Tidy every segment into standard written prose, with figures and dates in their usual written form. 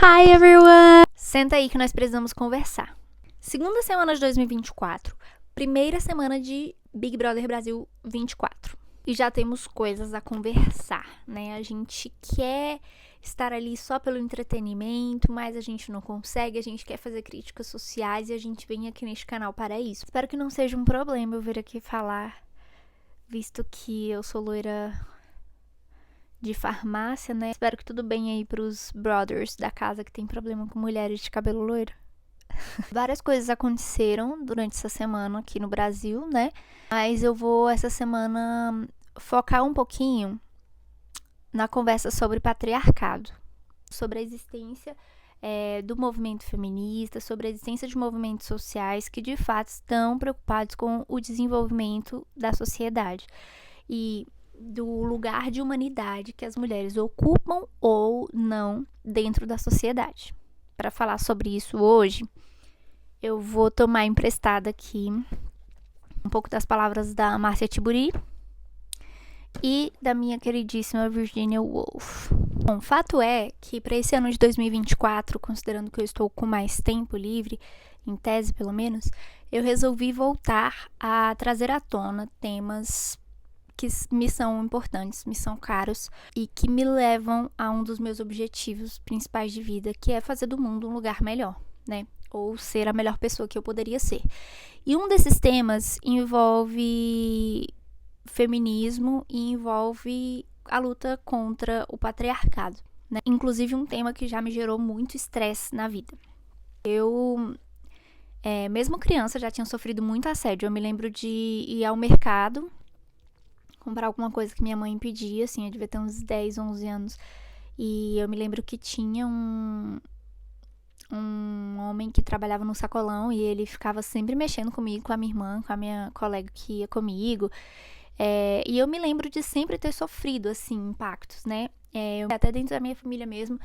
Hi everyone! Senta aí que nós precisamos conversar. Segunda semana de 2024, primeira semana de Big Brother Brasil 24. E já temos coisas a conversar, né? A gente quer estar ali só pelo entretenimento, mas a gente não consegue, a gente quer fazer críticas sociais e a gente vem aqui neste canal para isso. Espero que não seja um problema eu vir aqui falar, visto que eu sou loira de farmácia, né? Espero que tudo bem aí pros brothers da casa que tem problema com mulheres de cabelo loiro. Várias coisas aconteceram durante essa semana aqui no Brasil, né? Mas eu vou essa semana focar um pouquinho na conversa sobre patriarcado, sobre a existência do movimento feminista, sobre a existência de movimentos sociais que de fato estão preocupados com o desenvolvimento da sociedade e do lugar de humanidade que as mulheres ocupam ou não dentro da sociedade. Para falar sobre isso hoje, eu vou tomar emprestada aqui um pouco das palavras da Márcia Tiburi e da minha queridíssima Virginia Woolf. Bom, fato é que para esse ano de 2024, considerando que eu estou com mais tempo livre, em tese pelo menos, eu resolvi voltar a trazer à tona temas que me são importantes, me são caros e que me levam a um dos meus objetivos principais de vida, que é fazer do mundo um lugar melhor, né? Ou ser a melhor pessoa que eu poderia ser. E um desses temas envolve feminismo e envolve a luta contra o patriarcado, né? Inclusive um tema que já me gerou muito estresse na vida. Eu, mesmo criança, já tinha sofrido muito assédio. Eu me lembro de ir ao mercado comprar alguma coisa que minha mãe pedia, assim, eu devia ter uns 10, 11 anos. E eu me lembro que tinha um homem que trabalhava no sacolão e ele ficava sempre mexendo comigo, com a minha irmã, com a minha colega que ia comigo. E eu me lembro de sempre ter sofrido, assim, impactos, né? Até dentro da minha família mesmo,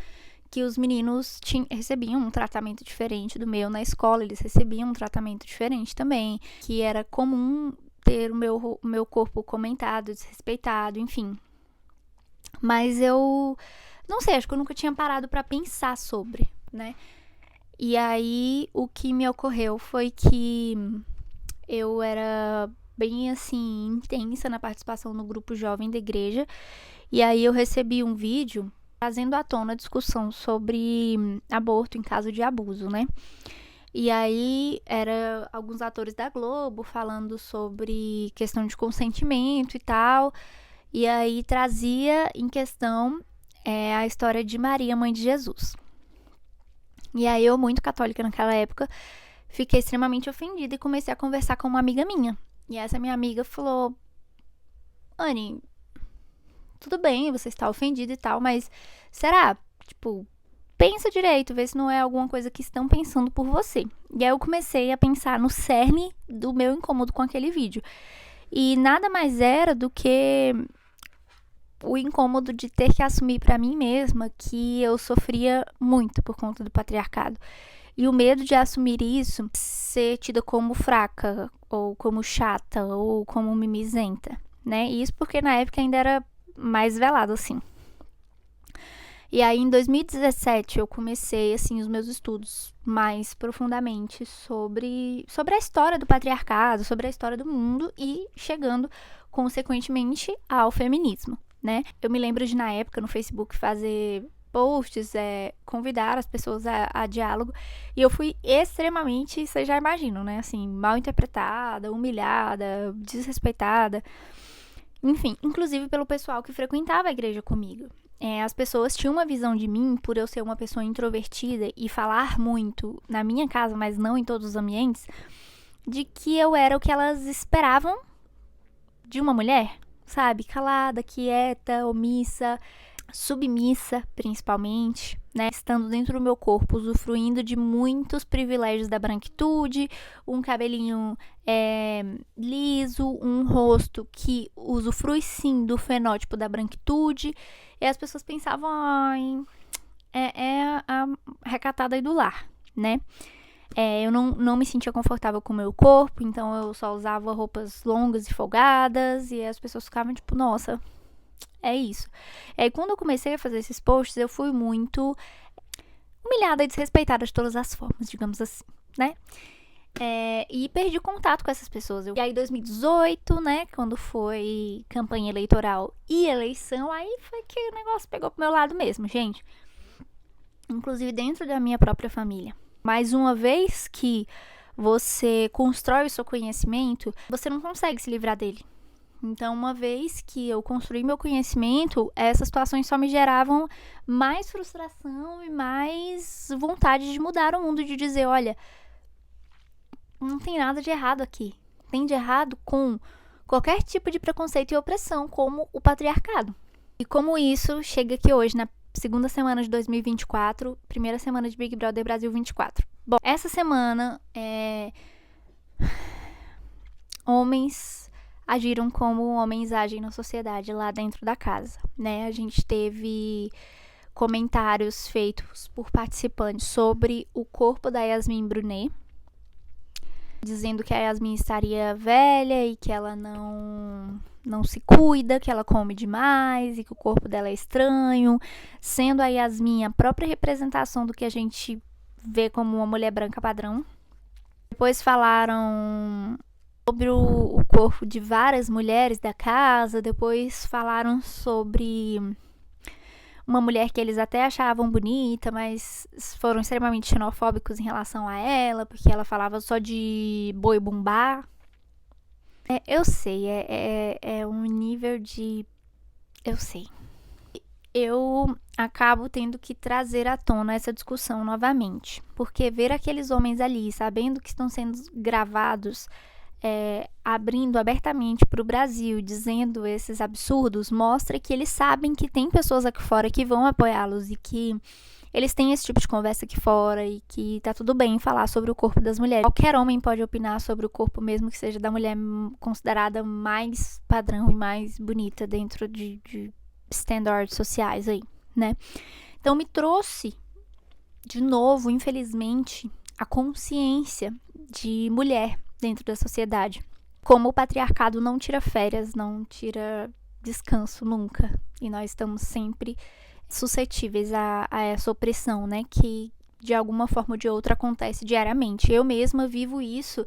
que os meninos recebiam um tratamento diferente do meu na escola, eles recebiam um tratamento diferente também, que era comum ter o meu corpo comentado, desrespeitado, enfim. Mas eu não sei, acho que eu nunca tinha parado pra pensar sobre, né? E aí, o que me ocorreu foi que eu era bem, assim, intensa na participação no grupo jovem da igreja. E aí eu recebi um vídeo trazendo à tona a discussão sobre aborto em caso de abuso, né? E aí, era alguns atores da Globo falando sobre questão de consentimento e tal. E aí, trazia em questão a história de Maria, mãe de Jesus. E aí, eu, muito católica naquela época, fiquei extremamente ofendida e comecei a conversar com uma amiga minha. E essa minha amiga falou: Anny, tudo bem, você está ofendida e tal, mas será? Tipo, pensa direito, vê se não é alguma coisa que estão pensando por você. E aí eu comecei a pensar no cerne do meu incômodo com aquele vídeo. E nada mais era do que o incômodo de ter que assumir pra mim mesma que eu sofria muito por conta do patriarcado. E o medo de assumir isso, ser tida como fraca, ou como chata, ou como mimizenta, né? E isso porque na época ainda era mais velado, assim. E aí, em 2017, eu comecei, assim, os meus estudos mais profundamente sobre a história do patriarcado, sobre a história do mundo e chegando, consequentemente, ao feminismo, né? Eu me lembro de, na época, no Facebook, fazer posts, convidar as pessoas a diálogo. E eu fui extremamente, vocês já imaginam, né? Assim, mal interpretada, humilhada, desrespeitada. Enfim, inclusive pelo pessoal que frequentava a igreja comigo. As pessoas tinham uma visão de mim, por eu ser uma pessoa introvertida e falar muito na minha casa, mas não em todos os ambientes, de que eu era o que elas esperavam de uma mulher, sabe? Calada, quieta, omissa, submissa, principalmente, né? Estando dentro do meu corpo, usufruindo de muitos privilégios da branquitude, um cabelinho liso, um rosto que usufrui sim do fenótipo da branquitude. E as pessoas pensavam, ai, é a recatada aí do lar, né? Eu não me sentia confortável com o meu corpo, então eu só usava roupas longas e folgadas, e as pessoas ficavam tipo, nossa, é isso. E aí, quando eu comecei a fazer esses posts, eu fui muito humilhada e desrespeitada de todas as formas, digamos assim, né? E perdi contato com essas pessoas. E aí, 2018, né, quando foi campanha eleitoral e eleição, aí foi que o negócio pegou pro meu lado mesmo, gente. Inclusive dentro da minha própria família. Mais uma vez que você constrói o seu conhecimento, você não consegue se livrar dele. Então, uma vez que eu construí meu conhecimento, essas situações só me geravam mais frustração e mais vontade de mudar o mundo, de dizer, olha, não tem nada de errado aqui. Tem de errado com qualquer tipo de preconceito e opressão, como o patriarcado. E como isso chega aqui hoje, na segunda semana de 2024, primeira semana de Big Brother Brasil 24. Bom, essa semana, homens agiram como homens agem na sociedade lá dentro da casa, né? A gente teve comentários feitos por participantes sobre o corpo da Yasmin Brunet, dizendo que a Yasmin estaria velha e que ela não se cuida, que ela come demais e que o corpo dela é estranho, sendo a Yasmin a própria representação do que a gente vê como uma mulher branca padrão. Depois falaram sobre o corpo de várias mulheres da casa, depois falaram sobre uma mulher que eles até achavam bonita, mas foram extremamente xenofóbicos em relação a ela, porque ela falava só de boi bumbá. Eu sei, é um nível de... Eu sei. Eu acabo tendo que trazer à tona essa discussão novamente, porque ver aqueles homens ali, sabendo que estão sendo gravados, abrindo abertamente para o Brasil, dizendo esses absurdos, mostra que eles sabem que tem pessoas aqui fora que vão apoiá-los e que eles têm esse tipo de conversa aqui fora e que tá tudo bem falar sobre o corpo das mulheres. Qualquer homem pode opinar sobre o corpo, mesmo que seja da mulher considerada mais padrão e mais bonita dentro de standards sociais aí, né? Então me trouxe de novo, infelizmente, a consciência de mulher dentro da sociedade. Como o patriarcado não tira férias, não tira descanso nunca. E nós estamos sempre suscetíveis a essa opressão, né? Que de alguma forma ou de outra acontece diariamente. Eu mesma vivo isso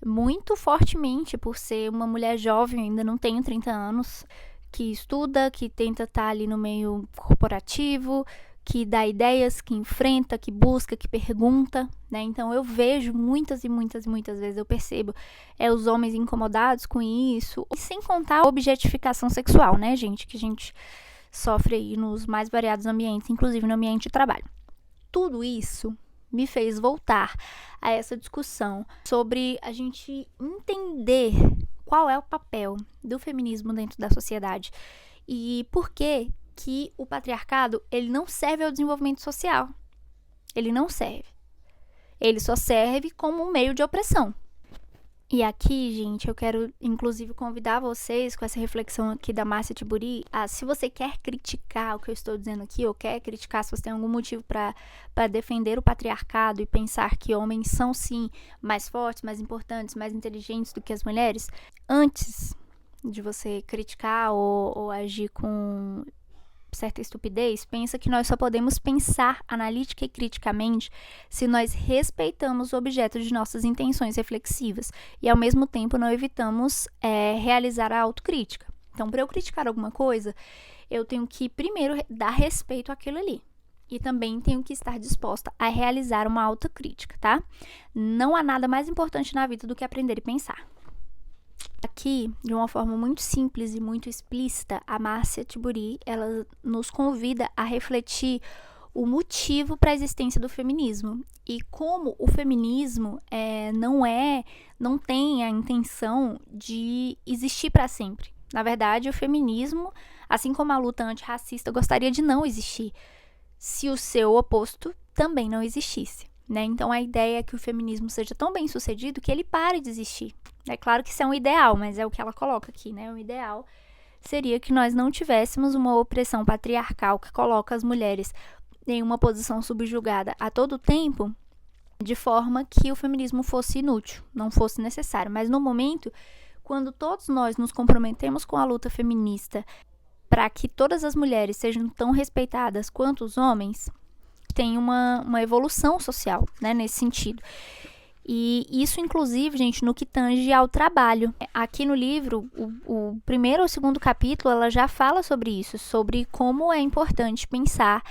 muito fortemente por ser uma mulher jovem, ainda não tenho 30 anos, que estuda, que tenta estar ali no meio corporativo, que dá ideias, que enfrenta, que busca, que pergunta, né? Então eu vejo muitas vezes, eu percebo os homens incomodados com isso, e sem contar a objetificação sexual, né, gente, que a gente sofre aí nos mais variados ambientes, inclusive no ambiente de trabalho. Tudo isso me fez voltar a essa discussão sobre a gente entender qual é o papel do feminismo dentro da sociedade e por que o patriarcado, ele não serve ao desenvolvimento social. Ele não serve. Ele só serve como um meio de opressão. E aqui, gente, eu quero inclusive convidar vocês com essa reflexão aqui da Márcia Tiburi, se você quer criticar o que eu estou dizendo aqui, ou quer criticar, se você tem algum motivo para defender o patriarcado e pensar que homens são sim mais fortes, mais importantes, mais inteligentes do que as mulheres, antes de você criticar ou agir com certa estupidez, pensa que nós só podemos pensar analítica e criticamente se nós respeitamos o objeto de nossas intenções reflexivas e ao mesmo tempo não evitamos realizar a autocrítica. Então, para eu criticar alguma coisa, eu tenho que primeiro dar respeito àquilo ali. E também tenho que estar disposta a realizar uma autocrítica, tá? Não há nada mais importante na vida do que aprender e pensar. Aqui, de uma forma muito simples e muito explícita, a Márcia Tiburi, ela nos convida a refletir o motivo para a existência do feminismo e como o feminismo não tem a intenção de existir para sempre. Na verdade, o feminismo, assim como a luta antirracista, gostaria de não existir se o seu oposto também não existisse, né? Então, a ideia é que o feminismo seja tão bem sucedido que ele pare de existir. É claro que isso é um ideal, mas é o que ela coloca aqui, né? O ideal seria que nós não tivéssemos uma opressão patriarcal que coloca as mulheres em uma posição subjugada a todo tempo, de forma que o feminismo fosse inútil, não fosse necessário. Mas no momento, quando todos nós nos comprometemos com a luta feminista para que todas as mulheres sejam tão respeitadas quanto os homens, tem uma evolução social, né, nesse sentido. E isso, inclusive, gente, no que tange ao trabalho. Aqui no livro, o primeiro ou segundo capítulo, ela já fala sobre isso, sobre como é importante pensar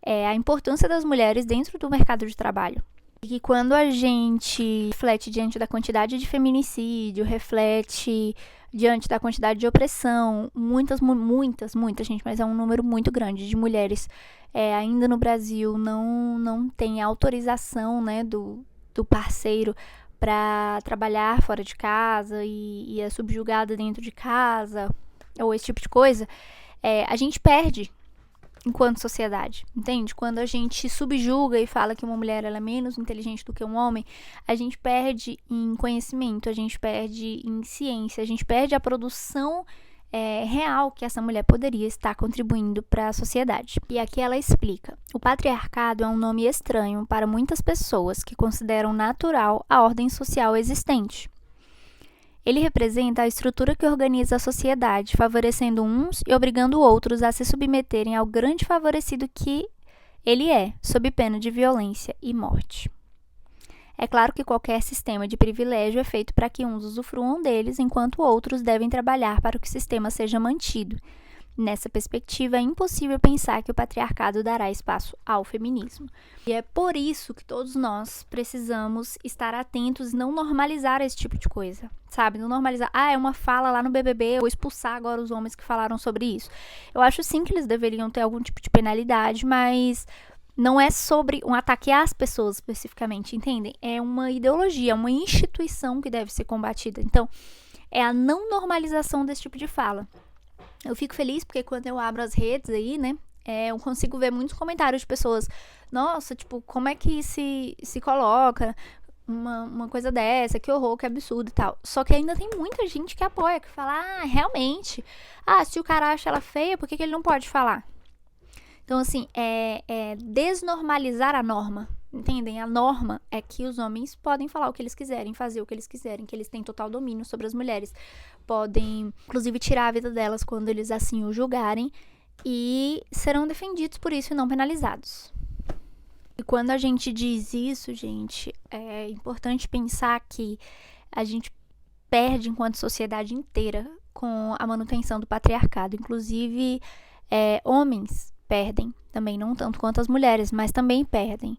a importância das mulheres dentro do mercado de trabalho. E que quando a gente reflete diante da quantidade de feminicídio, reflete diante da quantidade de opressão, muita gente, mas é um número muito grande de mulheres ainda no Brasil não tem autorização, né, do parceiro para trabalhar fora de casa e é subjugada dentro de casa, ou esse tipo de coisa, a gente perde enquanto sociedade, entende? Quando a gente subjuga e fala que uma mulher ela é menos inteligente do que um homem, a gente perde em conhecimento, a gente perde em ciência, a gente perde a produção real que essa mulher poderia estar contribuindo para a sociedade. E aqui ela explica: o patriarcado é um nome estranho para muitas pessoas que consideram natural a ordem social existente. Ele representa a estrutura que organiza a sociedade, favorecendo uns e obrigando outros a se submeterem ao grande favorecido que ele é, sob pena de violência e morte. É claro que qualquer sistema de privilégio é feito para que uns usufruam deles, enquanto outros devem trabalhar para que o sistema seja mantido. Nessa perspectiva, é impossível pensar que o patriarcado dará espaço ao feminismo. E é por isso que todos nós precisamos estar atentos e não normalizar esse tipo de coisa, sabe? Não normalizar, é uma fala lá no BBB, eu vou expulsar agora os homens que falaram sobre isso. Eu acho sim que eles deveriam ter algum tipo de penalidade, mas não é sobre um ataque às pessoas especificamente, entendem? É uma ideologia, uma instituição que deve ser combatida. Então, é a não normalização desse tipo de fala. Eu fico feliz porque quando eu abro as redes aí, né, eu consigo ver muitos comentários de pessoas: nossa, tipo, como é que se coloca uma coisa dessa, que horror, que absurdo e tal. Só que ainda tem muita gente que apoia, que fala: realmente, se o cara acha ela feia, por que ele não pode falar? Então, assim, desnormalizar a norma, entendem? A norma é que os homens podem falar o que eles quiserem, fazer o que eles quiserem, que eles têm total domínio sobre as mulheres. Podem, inclusive, tirar a vida delas quando eles assim o julgarem e serão defendidos por isso e não penalizados. E quando a gente diz isso, gente, é importante pensar que a gente perde enquanto sociedade inteira com a manutenção do patriarcado. Inclusive, homens perdem também, não tanto quanto as mulheres, mas também perdem.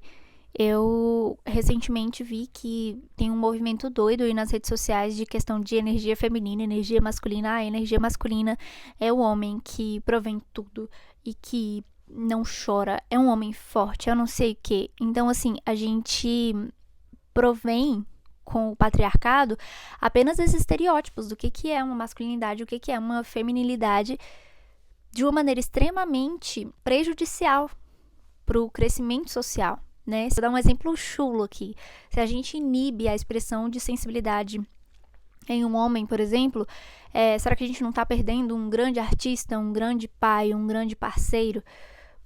Eu recentemente vi que tem um movimento doido aí nas redes sociais de questão de energia feminina, energia masculina. A energia masculina é o homem que provém tudo e que não chora, é um homem forte, eu não sei o que. Então, assim, a gente provém com o patriarcado apenas esses estereótipos do que é uma masculinidade, o que é uma feminilidade, de uma maneira extremamente prejudicial para o crescimento social, né? Vou dar um exemplo chulo aqui. Se a gente inibe a expressão de sensibilidade em um homem, por exemplo, será que a gente não está perdendo um grande artista, um grande pai, um grande parceiro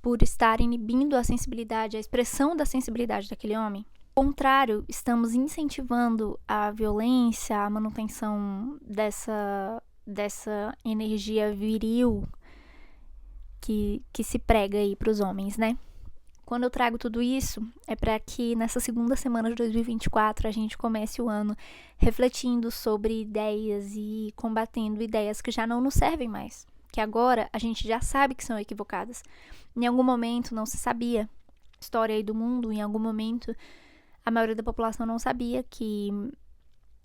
por estar inibindo a sensibilidade, a expressão da sensibilidade daquele homem? Ao contrário, estamos incentivando a violência, a manutenção dessa energia viril que se prega aí para os homens, né? Quando eu trago tudo isso, é para que nessa segunda semana de 2024 a gente comece o ano refletindo sobre ideias e combatendo ideias que já não nos servem mais, que agora a gente já sabe que são equivocadas. Em algum momento não se sabia a história aí do mundo, em algum momento a maioria da população não sabia que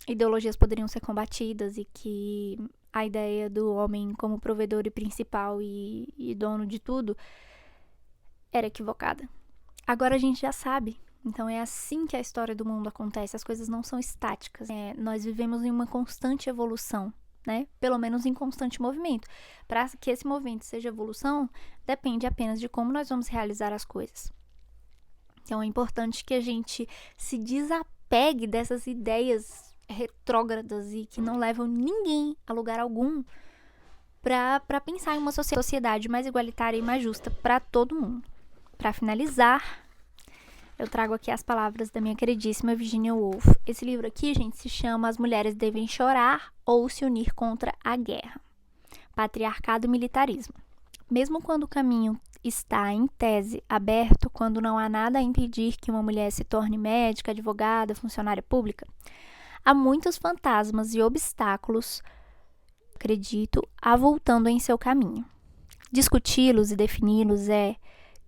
ideologias poderiam ser combatidas e que a ideia do homem como provedor e principal e dono de tudo era equivocada. Agora a gente já sabe. Então é assim que a história do mundo acontece. As coisas não são estáticas. Nós vivemos em uma constante evolução, né? Pelo menos em constante movimento. Para que esse movimento seja evolução, depende apenas de como nós vamos realizar as coisas. Então é importante que a gente se desapegue dessas ideias retrógradas e que não levam ninguém a lugar algum para pensar em uma sociedade mais igualitária e mais justa para todo mundo. Para finalizar, eu trago aqui as palavras da minha queridíssima Virginia Woolf. Esse livro aqui, gente, se chama As Mulheres Devem Chorar ou Se Unir contra a Guerra. Patriarcado e Militarismo. Mesmo quando o caminho está, em tese, aberto quando não há nada a impedir que uma mulher se torne médica, advogada, funcionária pública, há muitos fantasmas e obstáculos, acredito, avultando em seu caminho. Discuti-los e defini-los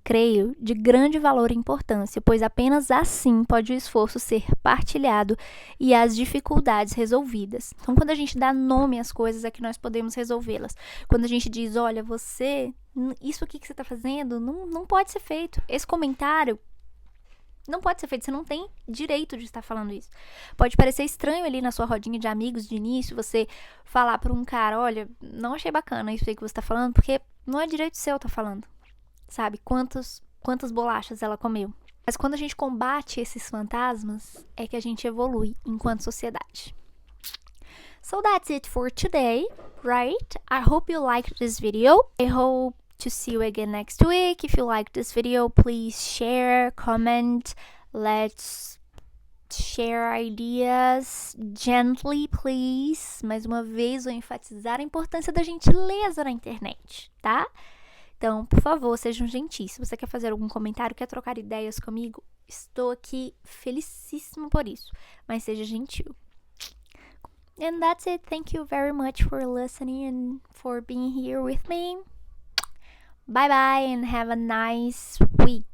creio, de grande valor e importância, pois apenas assim pode o esforço ser partilhado e as dificuldades resolvidas. Então, quando a gente dá nome às coisas, é que nós podemos resolvê-las. Quando a gente diz, olha, isso aqui que você está fazendo não pode ser feito. Esse comentário não pode ser feito, você não tem direito de estar falando isso. Pode parecer estranho ali na sua rodinha de amigos de início, você falar para um cara, olha, não achei bacana isso aí que você está falando, porque não é direito seu estar falando. Sabe, quantas bolachas ela comeu. Mas quando a gente combate esses fantasmas, é que a gente evolui enquanto sociedade. So that's it for today, right? I hope you liked this video. I hope to see you again next week. If you liked this video, please share, comment. Let's share ideas gently, please. Mais uma vez, vou enfatizar a importância da gentileza na internet, tá? Então, por favor, sejam gentis. Se você quer fazer algum comentário, quer trocar ideias comigo, estou aqui felicíssima por isso. Mas seja gentil. And that's it. Thank you very much for listening and for being here with me. Bye bye and have a nice week.